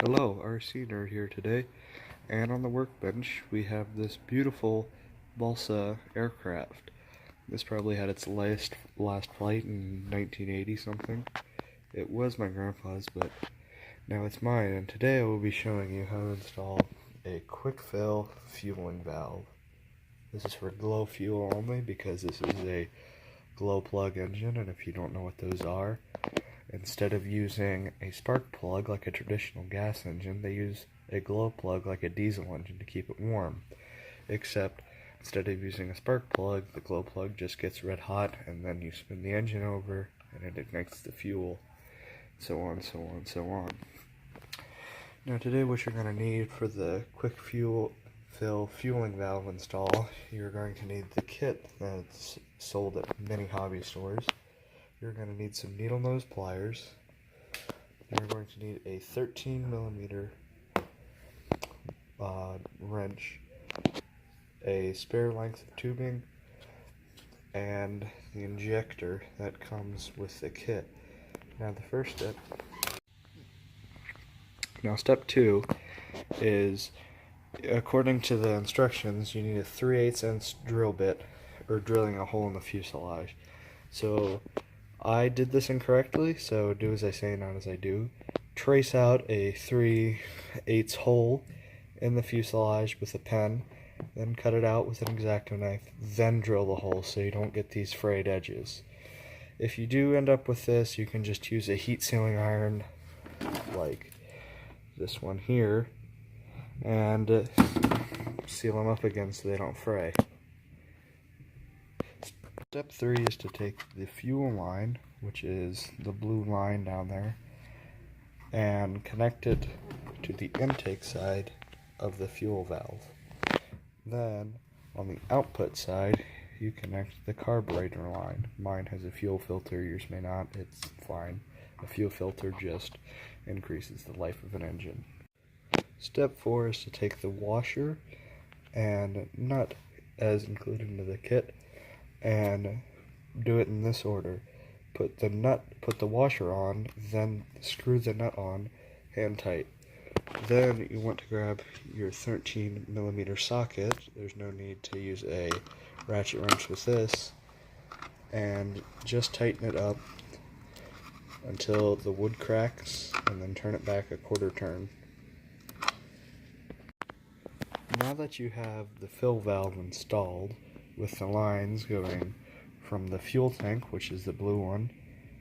Hello, RC Nerd here today, and on the workbench we have this beautiful Balsa aircraft. This probably had its last flight in 1980 something. It was my grandpa's, but now it's mine, and today I will be showing you how to install a quick fill fueling valve. This is for glow fuel only because this is a glow plug engine, and if you don't know what those are, instead of using a spark plug like a traditional gas engine, they use a glow plug like a diesel engine to keep it warm. Except instead of using a spark plug, the glow plug just gets red hot and then you spin the engine over and it ignites the fuel. So on, so on, so on. Now today what you're going to need for the quick fill fueling valve install, you're going to need the kit that's sold at many hobby stores. You're going to need some needle nose pliers. You're going to need a 13mm wrench, a spare length of tubing, and the injector that comes with the kit. Now step 2 is, according to the instructions, you need a 3/8" drill bit, or drilling a hole in the fuselage. So I did this incorrectly, so do as I say, not as I do. Trace out a 3/8 hole in the fuselage with a pen, then cut it out with an X-Acto knife, then drill the hole so you don't get these frayed edges. If you do end up with this, you can just use a heat sealing iron like this one here and seal them up again so they don't fray. Step 3 is to take the fuel line, which is the blue line down there, and connect it to the intake side of the fuel valve. Then, on the output side, you connect the carburetor line. Mine has a fuel filter, yours may not, it's fine. A fuel filter just increases the life of an engine. Step 4 is to take the washer and nut as included into the kit, and do it in this order. Put the washer on, then screw the nut on, hand tight. Then you want to grab your 13mm socket. There's no need to use a ratchet wrench with this, and just tighten it up until the wood cracks, and then turn it back a quarter turn. Now that you have the fill valve installed, with the lines going from the fuel tank, which is the blue one,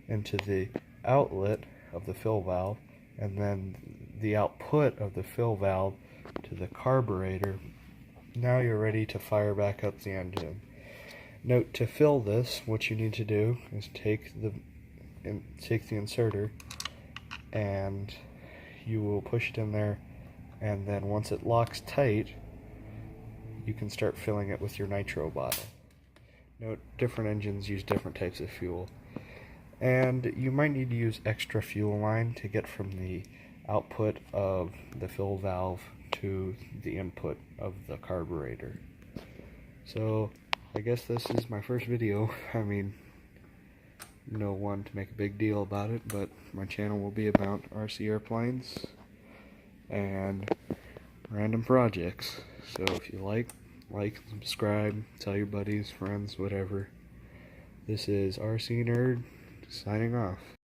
into the outlet of the fill valve, and then the output of the fill valve to the carburetor, now you're ready to fire back up the engine. Note, to fill this, what you need to do is take the inserter and you will push it in there, and then once it locks tight, you can start filling it with your nitro bottle. Note, different engines use different types of fuel, and you might need to use extra fuel line to get from the output of the fill valve to the input of the carburetor. So I guess this is my first video. I mean, no one to make a big deal about it, but my channel will be about RC airplanes and random projects. So if you like, subscribe, tell your buddies, friends, whatever. This is RC Nerd, signing off.